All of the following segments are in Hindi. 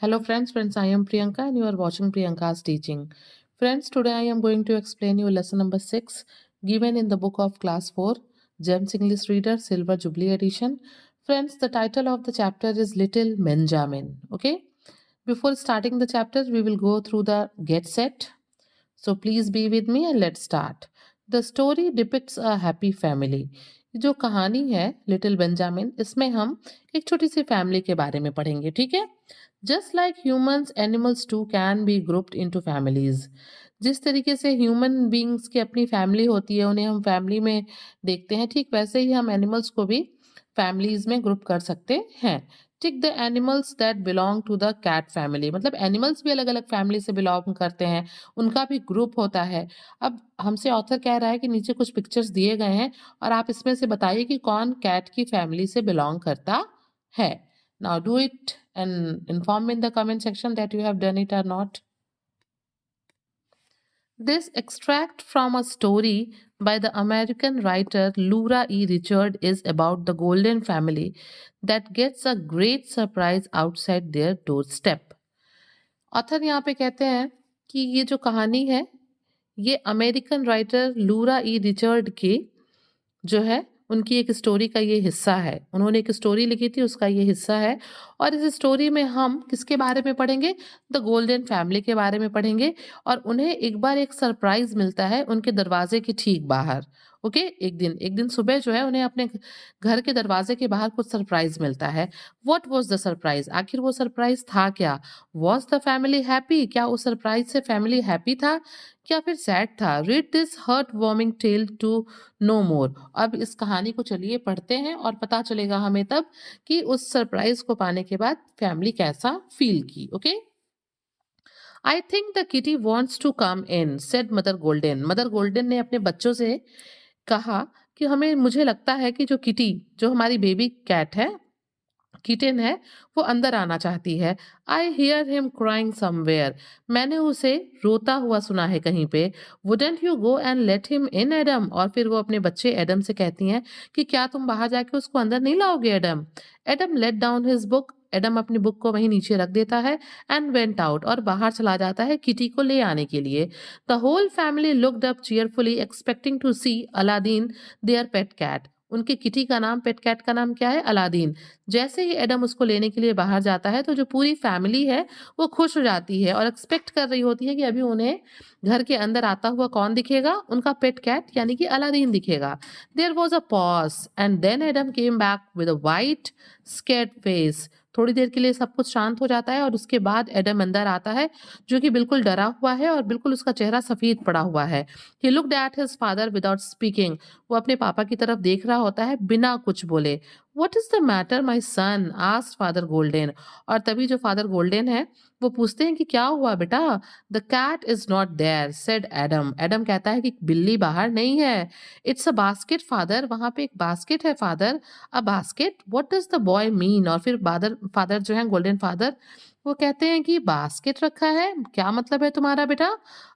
Hello friends, I am Priyanka and you are watching Priyanka's teaching. Friends, today I am going to explain you lesson number 6 given in the book of class 4, Gems English Reader Silver Jubilee Edition. Friends, the title of the chapter is Little Benjamin. Okay? Before starting the chapter, we will go through the get set. So please be with me and let's start. The story depicts a happy family. जो कहानी है लिटिल बेंजामिन, इसमें हम एक छोटी सी फैमिली के बारे में पढ़ेंगे, ठीक है? Just like humans animals too can be grouped into families. जिस तरीके से ह्यूमन बीइंग्स की अपनी फैमिली होती है, उन्हें हम फैमिली में देखते हैं, ठीक वैसे ही हम एनिमल्स को भी फैमिलीज में ग्रुप कर सकते हैं। Tick the animals that belong to the cat family, मतलब एनिमल्स भी अलग अलग फैमिली से बिलोंग करते हैं, उनका भी ग्रुप होता है। अब हमसे ऑथर कह रहा है कि नीचे कुछ पिक्चर्स दिए गए हैं और आप इसमें से बताइए कि कौन कैट की फैमिली से बिलोंग करता है। Now do it and inform me in the comment section that you have done it or not. This extract from a story by the American writer Lura E. Richard is about the Golden family that gets a great surprise outside their doorstep. Author यहाँ पे कहते हैं कि ये जो कहानी है ये अमेरिकन राइटर लूरा ई रिचर्ड की जो है उनकी एक स्टोरी का ये हिस्सा है। उन्होंने एक स्टोरी लिखी थी, उसका ये हिस्सा है। और इस स्टोरी में हम किसके बारे में पढ़ेंगे? द गोल्डन फैमिली के बारे में पढ़ेंगे। और उन्हें एक बार एक सरप्राइज मिलता है उनके दरवाजे के ठीक बाहर। ओके, एक दिन सुबह जो है उन्हें अपने घर के दरवाजे के बाहर कुछ सरप्राइज मिलता है। What was the surprise? आखिर वो सरप्राइज था क्या? Was the family happy? क्या उस सरप्राइज से फैमिली हैप्पी था या फिर सैड था? Read this heart warming tale to no more. अब इस कहानी को चलिए पढ़ते हैं और पता चलेगा हमें तब कि उस सरप्राइज को पाने के बाद फैमिली कैसा फील की। Okay, I think the kitty wants to come in, said mother golden. Mother Golden ने अपने बच्चों से कहा कि मुझे लगता है कि जो किटी, जो हमारी बेबी कैट है, किटन है, वो अंदर आना चाहती है। I hear him crying somewhere, मैंने उसे रोता हुआ सुना है कहीं पे। Wouldn't you go and let him in Adam? और फिर वो अपने बच्चे एडम से कहती हैं कि क्या तुम बाहर जाके उसको अंदर नहीं लाओगे Adam? Adam let down his book, Adam अपनी बुक को वहीं नीचे रख देता है एंड वेंट आउट, और बाहर चला जाता है किटी को ले आने के लिए। The whole family looked up cheerfully expecting to see Aladdin their pet cat. उनके किटी का नाम, पेट कैट का नाम क्या है? अलादीन। जैसे ही एडम उसको लेने के लिए बाहर जाता है तो जो पूरी फैमिली है वो खुश हो जाती है और एक्सपेक्ट कर रही होती है कि अभी उन्हें घर के अंदर आता हुआ कौन दिखेगा? उनका पेट कैट यानी कि अलादीन दिखेगा। There was a pause and then Adam came back with a white scared face. थोड़ी देर के लिए सब कुछ शांत हो जाता है और उसके बाद एडम अंदर आता है जो कि बिल्कुल डरा हुआ है और बिल्कुल उसका चेहरा सफेद पड़ा हुआ है। He looked at his father without speaking, वो अपने पापा की तरफ देख रहा होता है बिना कुछ बोले। What is the matter my son? Asked Father golden. और तभी जो फादर गोल्डन है वो पूछते हैं कि क्या हुआ बेटा? The cat is not there, said Adam. Adam कहता है कि बिल्ली बाहर नहीं है। इट्स अ बास्केट फादर, वहां पे एक बास्केट है father. A basket? What does the boy mean? और फिर फादर जो है गोल्डन फादर, वो कहते हैं कि बास्केट रखा है, क्या मतलब है तुम्हारा बेटा?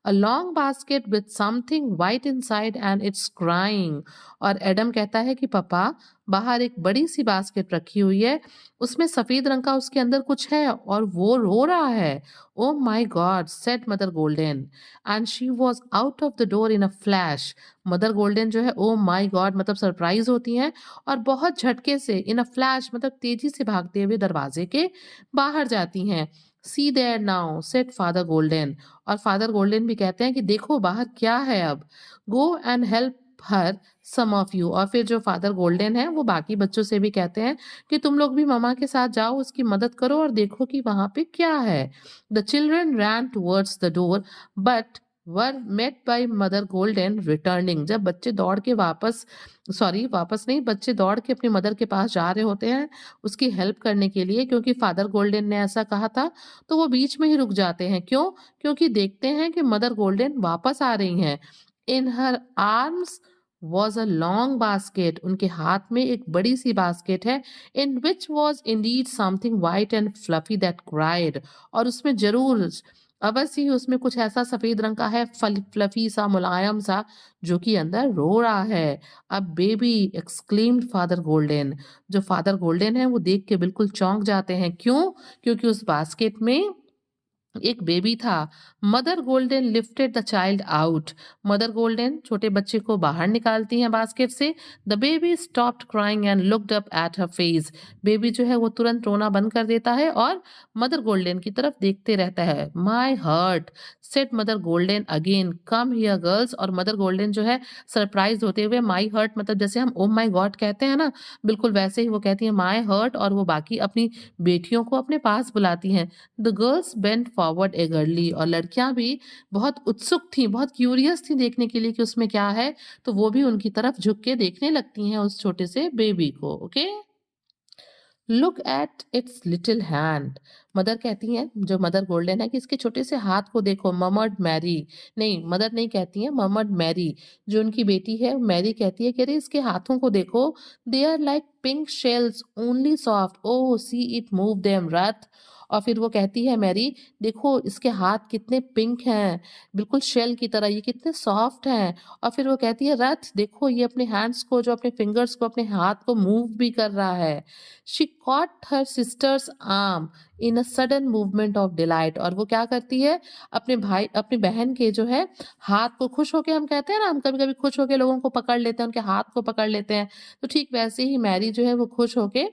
अ long basket with something white inside and it's crying. और एडम कहता है कि पापा, बाहर एक बड़ी सी बास्केट रखी हुई है, उसमें सफेद रंग का उसके अंदर कुछ है और वो रो रहा है। Oh my god, said mother golden and she was out of the door in a flash. Mother golden जो है ओ माई गॉड मतलब सरप्राइज होती हैं और बहुत झटके से, इन अ फ्लैश मतलब तेजी से भागते हुए दरवाजे के बाहर जाती हैं। See there now, said father golden. और फादर गोल्डन भी कहते हैं कि देखो बाहर क्या है अब। Go and help her some of you. और फिर जो फादर गोल्डन है वो बाकी बच्चों से भी कहते हैं कि तुम लोग भी ममा के साथ जाओ, उसकी मदद करो और देखो कि वहां पे क्या है। The children ran towards the door but were met by Mother Golden returning. जब बच्चे दौड़ के वापस नहीं, बच्चे दौड़ के अपनी मदर के पास जा रहे होते हैं उसकी हेल्प करने के लिए, क्योंकि फादर गोल्डन ने ऐसा कहा था, तो वो बीच में ही रुक जाते हैं। क्यों? क्योंकि देखते हैं कि मदर गोल्डन वापस आ रही हैं। In her arms was a long basket, उनके हाथ में एक बड़ी सी बास्केट है। In which was indeed something white and fluffy that cried, और उसमें जरूर अवश्य ही उसमें कुछ ऐसा सफ़ेद रंग का है फ्लफ़ी सा, मुलायम सा, जो कि अंदर रो रहा है। "A baby!" Exclaimed father golden. जो फादर गोल्डन है वो देख के बिल्कुल चौंक जाते हैं। क्यों? क्योंकि उस बास्केट में एक बेबी था। Mother golden lifted the child out. Mother golden छोटे बच्चे को बाहर निकालती हैं बास्केट से। The baby stopped crying and looked up at her face. Baby जो है वो तुरंत रोना बंद कर देता है और मदर गोल्डन की तरफ देखते रहता है। My heart, said mother Golden again, come here girls. और मदर गोल्डन जो है सरप्राइज होते हुए, माय हर्ट मतलब जैसे हम ओ माय गॉड कहते हैं ना, बिल्कुल वैसे ही वो कहती है माय हर्ट, और वो बाकी अपनी बेटियों को अपने पास बुलाती हैं। The girls bent forward eagerly. और लड़कियां भी बहुत उत्सुक थीं, बहुत क्यूरियस थीं देखने के लिए कि उसमें क्या है, तो वो भी उनकी तरफ झुक के देखने लगती हैं उस छोटे से बेबी को। Okay, look at its little hand. Mother कहती हैं, जो मदर गोल्डन है, कि इसके छोटे से हाथ को देखो। ममर्ड मैरी, नहीं मदर नहीं कहती हैं, ममर्ड मैरी, जो उनकी बेटी है मैरी कहती है कि अरे इसके हाथों को देखो, they are like pink shells only soft, oh see it move them Ruth. और फिर वो कहती है मैरी, देखो इसके हाथ कितने पिंक हैं, बिल्कुल शेल की तरह, ये कितने सॉफ्ट हैं। और फिर वो कहती है रथ देखो, ये अपने हैंड्स को, जो अपने फिंगर्स को, अपने हाथ को मूव भी कर रहा है। She caught her sister's arm in a sudden movement of delight। और वो क्या करती है, अपनी बहन के जो है हाथ को, खुश होके, हम कहते हैं ना, हम कभी कभी खुश होके लोगों को पकड़ लेते हैं, उनके हाथ को पकड़ लेते हैं, तो ठीक वैसे ही मैरी जो है वो खुश होके,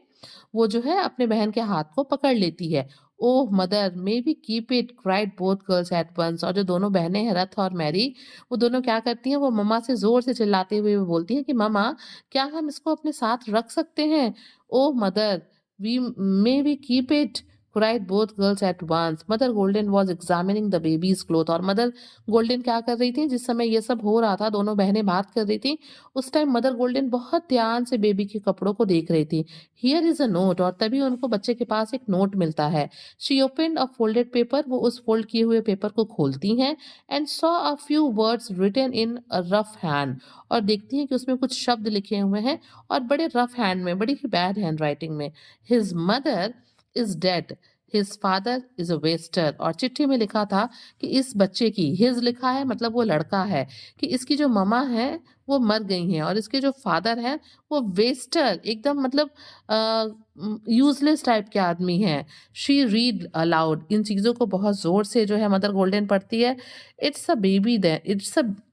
वो जो है अपने बहन के हाथ को पकड़ लेती है। Oh mother may we keep it, cried both girls at once. और जो दोनों बहनें हैं, रथ और मैरी, वो दोनों क्या करती हैं, वो मम्मा से जोर से चिल्लाते हुए वो बोलती हैं कि मम्मा, क्या हम इसको अपने साथ रख सकते हैं? Oh mother, may we keep it? cried both girls at once. Mother Golden was examining the baby's cloth। और मदर गोल्डन क्या कर रही थी, जिस समय ये सब हो रहा था, दोनों बहनें बात कर रही थी, उस टाइम मदर गोल्डन बहुत ध्यान से बेबी के कपड़ों को देख रही थी। Here is a note. और तभी उनको बच्चे के पास एक नोट मिलता है। She opened a folded paper. वो उस फोल्ड किए हुए पेपर को खोलती हैं and saw a few words written in a rough hand. और देखती हैं कि उसमें कुछ शब्द लिखे हुए हैं, और बड़े रफ हैंड में, बड़ी ही बैड हैंड राइटिंग में। His mother is dead, his father is a Wester. और चिट्ठी में लिखा था कि इस बच्चे की, हिज लिखा है मतलब वो लड़का है, कि इसकी जो ममा है वो मर गई हैं, और इसके जो फादर हैं वो वेस्टर, एकदम मतलब यूजलेस टाइप के आदमी हैं। She read aloud. इन चीज़ों को बहुत ज़ोर से जो है मदर गोल्डन पढ़ती है। It's a baby then,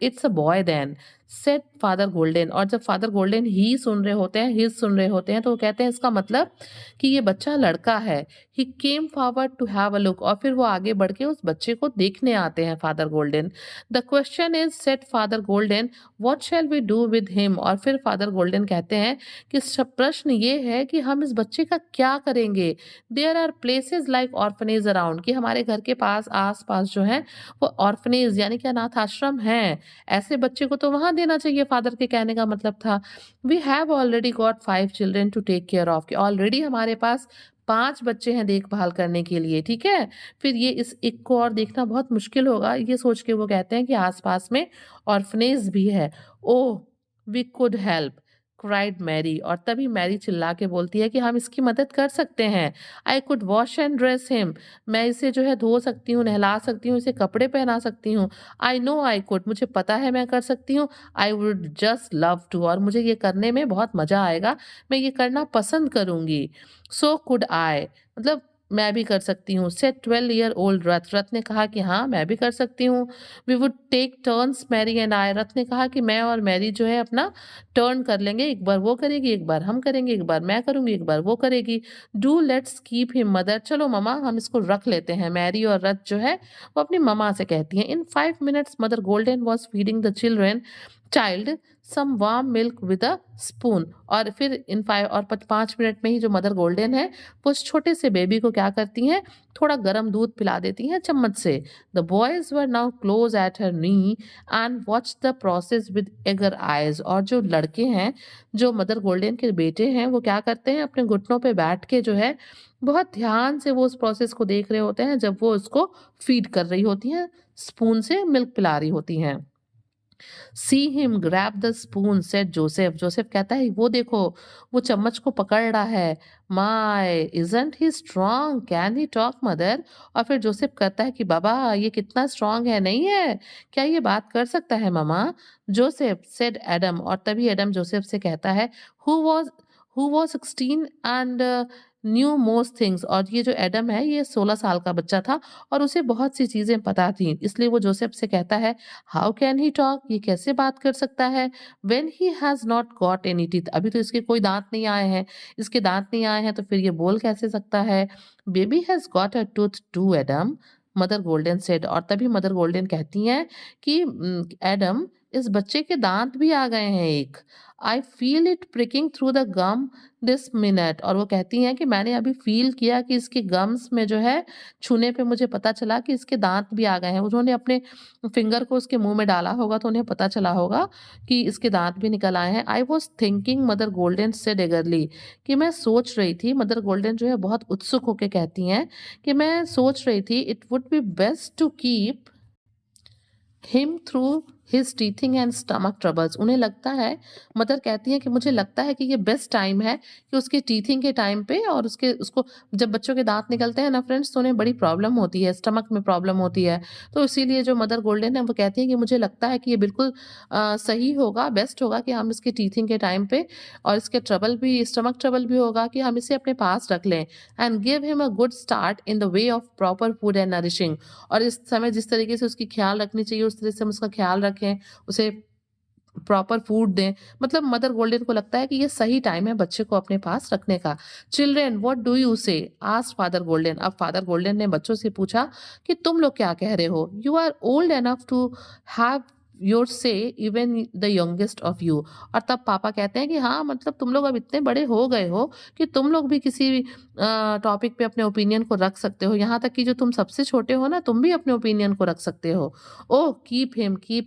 it's a boy then, said father golden. और जब फादर गोल्डन ही सुन रहे होते हैं, हिज सुन रहे होते हैं, तो वो कहते हैं इसका मतलब कि ये बच्चा लड़का है। He came forward to have a look. और फिर वो आगे बढ़ के उस बच्चे को देखने आते हैं Father Golden. The question is, said father Golden, what shall we do with him. और फिर फादर गोल्डन कहते हैं कि प्रश्न ये है कि हम इस बच्चे का क्या करेंगे। There are places like orphanage around, कि हमारे घर के पास आस पास जो है वो ऑर्फनेज यानी कि अनाथ आश्रम है, ऐसे बच्चे को तो वहाँ देना चाहिए, फादर के कहने का मतलब था। We have already got 5 children to take care of, कि ऑलरेडी हमारे पास 5 बच्चे हैं देखभाल करने के लिए, ठीक है? फिर ये इस एक को और देखना बहुत मुश्किल होगा, ये सोच के वो कहते हैं कि आस-पास में ऑर्फनेज भी है। Oh! We could help, cried Mary. और तभी मैरी चिल्ला के बोलती है कि हम इसकी मदद कर सकते हैं। I could wash and dress him, मैं इसे जो है धो सकती हूँ, नहला सकती हूँ, इसे कपड़े पहना सकती हूँ। आई नो आई कुड, मुझे पता है मैं कर सकती हूँ। I would just love to, और मुझे ये करने में बहुत मज़ा आएगा, मैं ये करना पसंद करूँगी। सो कुड आई, मतलब मैं भी कर सकती हूँ। सेड 12 ईयर ओल्ड रथ, रथ ने कहा कि हाँ मैं भी कर सकती हूँ। We would take turns Mary and I, Ruth ने कहा कि मैं और मैरी जो है अपना टर्न कर लेंगे, एक बार वो करेगी, एक बार हम करेंगे, एक बार मैं करूँगी, एक बार वो करेगी। Do let's keep him mother, चलो ममा हम इसको रख लेते हैं। मैरी और रथ जो है वो अपनी ममा से कहती हैं। In 5 minutes Mother Golden was feeding the children child some warm milk with a spoon. और फिर इन 5 मिनट में ही जो मदर गोल्डन है वो उस छोटे से बेबी को क्या करती हैं, थोड़ा गर्म दूध पिला देती हैं चम्मच से। The boys were now close at her knee and watch the process with eager eyes. और जो लड़के हैं, जो मदर गोल्डन के बेटे हैं, वो क्या करते हैं, अपने घुटनों पे बैठ के जो है बहुत ध्यान से वो उस प्रोसेस को देख रहे होते हैं, जब वो उसको फीड कर रही होती हैं, स्पून से मिल्क पिला रही होती हैं। See him grab the spoon said Joseph. Joseph कहता है वो देखो, वो चम्मच को पकड़ रहा है। My isn't he strong, can he talk mother. और फिर जोसेफ कहता है कि बाबा ये कितना स्ट्रांग है, नहीं है, क्या ये बात कर सकता है मामा? Joseph said Adam. और तभी एडम जोसेफ से कहता है who was 16 and new most things. और ये जो एडम है ये 16 साल का बच्चा था और उसे बहुत सी चीजें पता थी, इसलिए वो जोसेफ से कहता है हाउ कैन ही टॉक, ये कैसे बात कर सकता है, when he has not got any teeth, अभी तो इसके कोई दांत नहीं आए हैं, इसके दांत नहीं आए हैं तो फिर ये बोल कैसे सकता है? Baby has got a tooth to Adam, Mother golden said. और तभी मदर गोल्डन कहती हैं कि एडम, इस बच्चे के दांत भी आ गए हैं एक। I feel it pricking through the gum this minute. और वो कहती हैं कि मैंने अभी फील किया कि इसके गम्स में जो है, छूने पे मुझे पता चला कि इसके दांत भी आ गए हैं। उन्होंने अपने फिंगर को उसके मुंह में डाला होगा तो उन्हें पता चला होगा कि इसके दांत भी निकल आए हैं। I was thinking, mother golden said eagerly, कि मैं सोच रही थी, मदर गोल्डन जो है बहुत उत्सुक होकर कहती हैं कि मैं सोच रही थी it would be best to keep him through his teething and stomach troubles. उन्हें लगता है, मदर कहती है कि मुझे लगता है कि ये बेस्ट टाइम है कि उसके टीथिंग के टाइम पे, और उसके उसको जब बच्चों के दांत निकलते हैं ना फ्रेंड्स, तो उन्हें बड़ी प्रॉब्लम होती है, स्टमक में प्रॉब्लम होती है। तो इसीलिए जो मदर गोल्डन है वो कहती है कि मुझे लगता है कि ये बिल्कुल सही होगा, बेस्ट होगा कि हम इसके टीथिंग के टाइम पे, और इसके ट्रबल भी, स्टमक ट्रबल भी होगा, कि हम इसे अपने पास रख लें and give him a good start in the way of proper food and nourishing. और इस समय जिस तरीके से उसकी ख्याल रखनी चाहिए उस तरह से हम उसका ख्याल रखें, उसे प्रॉपर फूड दें। मतलब मदर गोल्डन को लगता है कि ये सही टाइम है बच्चे को अपने पास रखने का। चिल्ड्रेन व्हाट डू यू से, आस्क्ड फादर गोल्डन। अब फादर गोल्डन ने बच्चों से पूछा कि तुम लोग क्या कह रहे हो? You are old enough to have your say, even the youngest of you. और तब पापा कहते हैं कि हाँ, मतलब तुम लोग अब इतने बड़े हो गए हो कि तुम लोग भी किसी टॉपिक पे अपने ओपिनियन को रख सकते हो, यहाँ तक कि जो तुम सबसे छोटे हो ना, तुम भी अपने ओपिनियन को रख सकते हो। Oh keep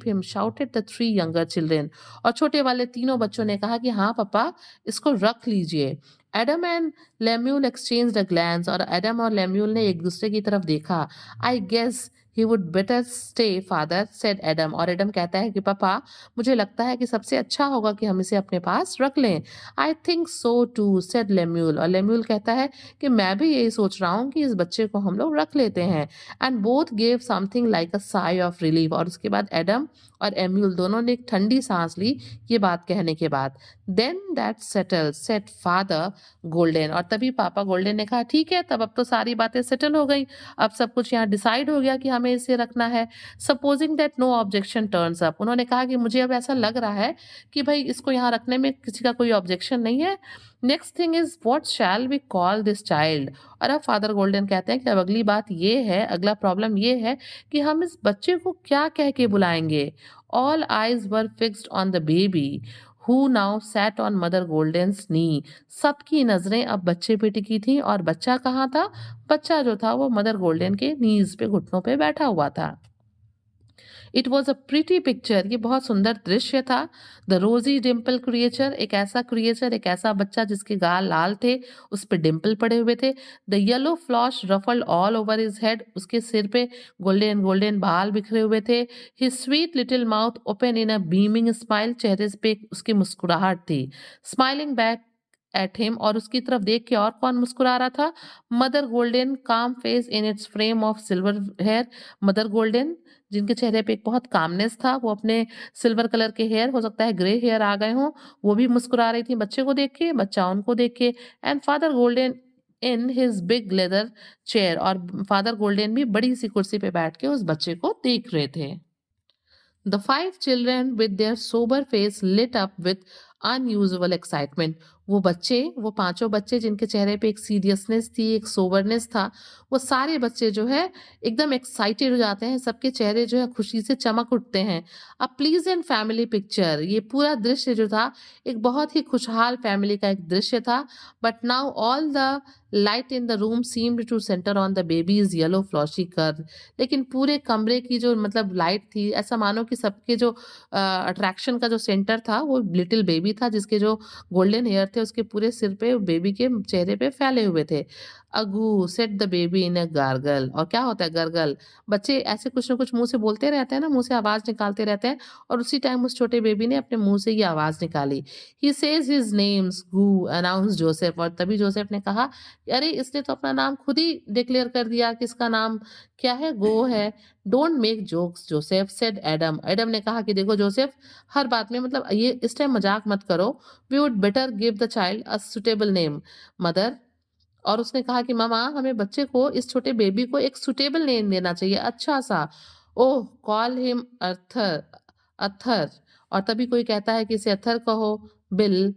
him shouted the three younger children. और छोटे वाले तीनों बच्चों ने कहा कि हाँ पापा, इसको रख लीजिए। Adam and Lemuel exchanged a glance. और एडम और लेम्यूल ने एक दूसरे की तरफ देखा। I guess he would better stay father said Adam. और एडम कहता है कि पापा, मुझे लगता है कि सबसे अच्छा होगा कि हम इसे अपने पास रख लें। I think so too said Lemuel. और लेम्यूल कहता है कि मैं भी यही सोच रहा हूँ कि इस बच्चे को हम लोग रख लेते हैं। And both gave something like a sigh of relief. और उसके बाद एडम और एम्यूल दोनों ने एक ठंडी सांस ली ये बात कहने के बाद। Then that settle set Father golden. और तभी पापा गोल्डन ने कहा ठीक है, तब अब तो सारी बातें सेटल हो गई, अब सब कुछ यहाँ डिसाइड हो गया कि हमें इसे रखना है। Supposing that no objection turns up. उन्होंने कहा कि मुझे अब ऐसा लग रहा है कि भाई इसको यहाँ रखने में किसी का कोई ऑब्जेक्शन नहीं है। Next thing is what shall we call this child. और अब फादर गोल्डन कहते हैं कि अब अगली बात ये है, अगला प्रॉब्लम ये है कि हम इस बच्चे को क्या कह के बुलाएंगे। All eyes were fixed on the baby who now sat on mother golden's knee. सबकी नजरें अब बच्चे पे टिकी थी, और बच्चा कहाँ था? बच्चा जो था वो मदर गोल्डन के नीज पे, घुटनों पे बैठा हुआ था। It was a pretty picture. ये बहुत सुंदर दृश्य था। द रोजी डिम्पल क्रिएचर, एक ऐसा क्रिएचर, एक ऐसा बच्चा जिसके गाल लाल थे, उस पे डिम्पल पड़े हुए थे। The yellow floss ruffled all over his head, उसके सिर पे गोल्डन गोल्डन बाल बिखरे हुए थे। His sweet little mouth open in a beaming smile, चेहरे पे उसकी मुस्कुराहट थी। स्माइलिंग बैक एट हिम, और उसकी तरफ देख के और कौन मुस्कुरा रहा था? Mother Golden calm face in its frame of silver hair. Mother Golden जिनके चेहरे पे एक बहुत कामनेस था, वो अपने सिल्वर कलर के हेयर, हो सकता है ग्रे हेयर आ गए हों, वो भी मुस्कुरा रही थी बच्चे को देख के, बच्चा उनको देख के। And father golden in his big leather chair. और फादर गोल्डन भी बड़ी सी कुर्सी पे बैठ के उस बच्चे को देख रहे थे। The five children, with their sober face lit up with unusual excitement. वो बच्चे, वो पांचों बच्चे जिनके चेहरे पे एक सीरियसनेस थी, एक सोबरनेस था, वो सारे बच्चे जो है एकदम एक्साइटेड हो जाते हैं, सबके चेहरे जो है खुशी से चमक उठते हैं। अ प्लीजेंट फैमिली पिक्चर, ये पूरा दृश्य जो था एक बहुत ही खुशहाल फैमिली का एक दृश्य था। But now all the light in the room seemed to centre on the baby's yellow flossy curve. लेकिन पूरे कमरे की जो मतलब लाइट थी, ऐसा मानो कि सबके जो अट्रैक्शन का जो सेंटर था वो लिटिल बेबी था, जिसके जो गोल्डन हेयर थे उसके पूरे सिर पे, बेबी के चेहरे पे फैले हुए थे। Agoo said the baby in a gargle. और क्या होता है गार्गल? बच्चे ऐसे कुछ ना कुछ मुँह से बोलते रहते हैं ना, मुँह से आवाज़ निकालते रहते हैं और उसी टाइम उस छोटे बेबी ने अपने मुँह से ये आवाज़ निकाली। He says his names go announce Joseph. और तभी जोसेफ ने कहा, अरे इसने तो अपना नाम खुद ही डिक्लेयर कर दिया कि इसका नाम क्या है? गो है। Don't make jokes Joseph said Adam. Adam ने कहा कि देखो जोसेफ, हर बात में मतलब ये इस टाइम मजाक मत करो। We would better give the child a suitable name Mother. और उसने कहा कि मम्मा, हमें बच्चे को, इस छोटे बेबी को एक सूटेबल नेम देना चाहिए, अच्छा-सा। ओह! कॉल हिम अर्थर अथर। और तभी कोई कहता है कि इसे अथर कहो, bill,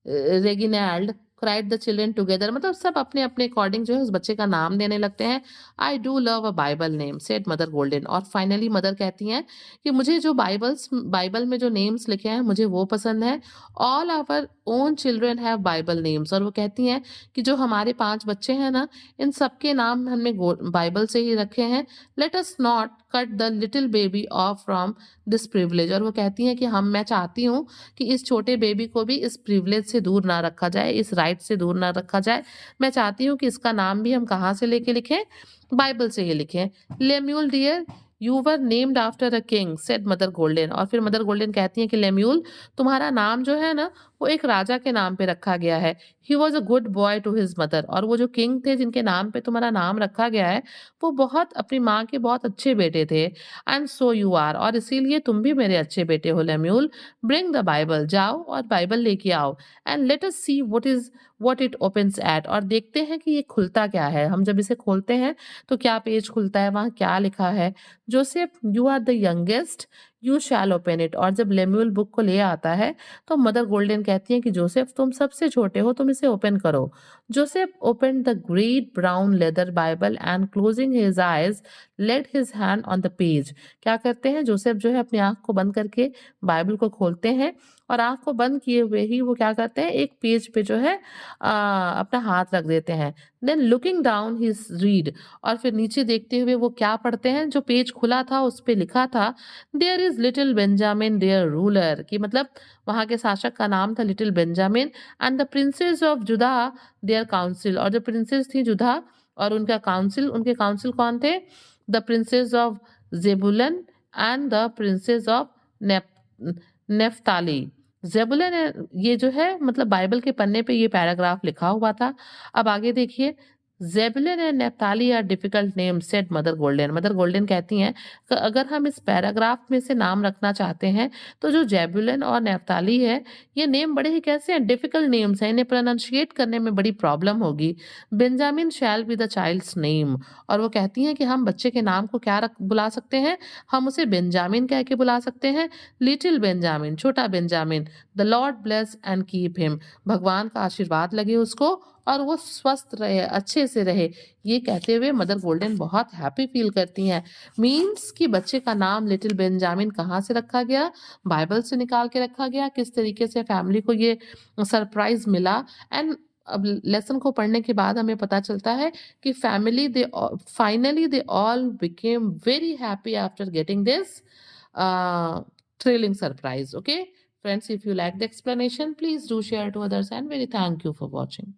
Reginald, cried the children together. मतलब सब अपने-अपने अकॉर्डिंग जो है उस बच्चे का नाम देने लगते हैं। I do love a Bible name said mother golden. और फाइनली मदर कहती हैं कि मुझे जो बाइबल में जो नेम्स लिखे हैं मुझे वो पसंद है। All our own children have Bible names. और वो कहती हैं कि जो हमारे 5 बच्चे हैं ना, इन सबके नाम हमने बाइबल से ही रखे हैं। Let us not cut the little baby of from this privilege. और वो कहती हैं कि मैं चाहती हूँ कि इस छोटे बेबी को भी इस प्रिविलेज से दूर ना रखा जाए, इस राइट से दूर ना रखा जाए। मैं चाहती हूँ कि इसका नाम भी हम कहाँ से लेके लिखें? बाइबल से ही लिखें। Lemuel dear, you were named after a king said mother golden. और फिर मदर गोल्डन कहती हैं कि लेम्यूल, तुम्हारा नाम जो है ना, वो एक राजा के नाम पे रखा गया है। He was a good boy to his mother. और वो जो किंग थे जिनके नाम पे तुम्हारा नाम रखा गया है, वो बहुत अपनी माँ के बहुत अच्छे बेटे थे। And so you are. और इसीलिए तुम भी मेरे अच्छे बेटे हो लेम्यूल। ब्रिंग द बाइबल, जाओ और बाइबल लेके आओ। And let us see what it opens eight. और देखते हैं कि ये खुलता क्या है। हम जब इसे खोलते हैं तो क्या पेज खुलता है, वहाँ क्या लिखा है? Joseph, you are the youngest, you shall open it. और जब लेम्यूल बुक को ले आता है तो मदर गोल्डन कहती हैं कि जोसेफ, तुम सबसे छोटे हो, तुम इसे ओपन करो। Joseph open the great brown leather Bible and closing his eyes laid his hand on the page. क्या करते हैं जोसेफ, जो है अपनी आंख को बंद करके बाइबल को खोलते हैं और आँख को बंद किए हुए ही वो क्या करते हैं, एक पेज पे जो है अपना हाथ रख देते हैं। देन लुकिंग डाउन ही रीड। और फिर नीचे देखते हुए वो क्या पढ़ते हैं, जो पेज खुला था उस पे लिखा था, there is little Benjamin their ruler. कि मतलब वहाँ के शासक का नाम था little Benjamin. And the princes of Judah their council. और जो प्रिंसेस थी जुदा और उनके काउंसिल कौन थे? The princes of Zebulun and the princes of Naphtali. Zebulun ये जो है मतलब बाइबल के पन्ने पे ये पैराग्राफ लिखा हुआ था। अब आगे देखिए, Zebulun and Naphtali are difficult names said mother golden. Mother golden कहती हैं कि अगर हम इस पैराग्राफ में से नाम रखना चाहते हैं तो जो ज़ेबूलून और नप्ताली है, ये नेम बड़े ही कैसे हैं, डिफिकल्ट नेम्स हैं, इन्हें प्रोनाउंशिएट करने में बड़ी प्रॉब्लम होगी। Benjamin shall be the child's name. और वो कहती हैं कि हम बच्चे के नाम को क्या बुला सकते हैं? हम उसे बेंजामिन कह के बुला सकते हैं, लिटिल बेंजामिन, छोटा Benjamin. The Lord bless and keep him. भगवान का आशीर्वाद लगे उसको और वो स्वस्थ रहे, अच्छे से रहे। ये कहते हुए मदर गोल्डन बहुत हैप्पी फील करती हैं। मीन्स कि बच्चे का नाम लिटिल बेंजामिन कहाँ से रखा गया? बाइबल से निकाल के रखा गया। किस तरीके से फैमिली को ये सरप्राइज मिला। एंड अब लेसन को पढ़ने के बाद हमें पता चलता है कि finally they all became very happy after getting this thrilling surprise. Okay, friends, if you like the explanation, please do share to others, and very thank you for watching.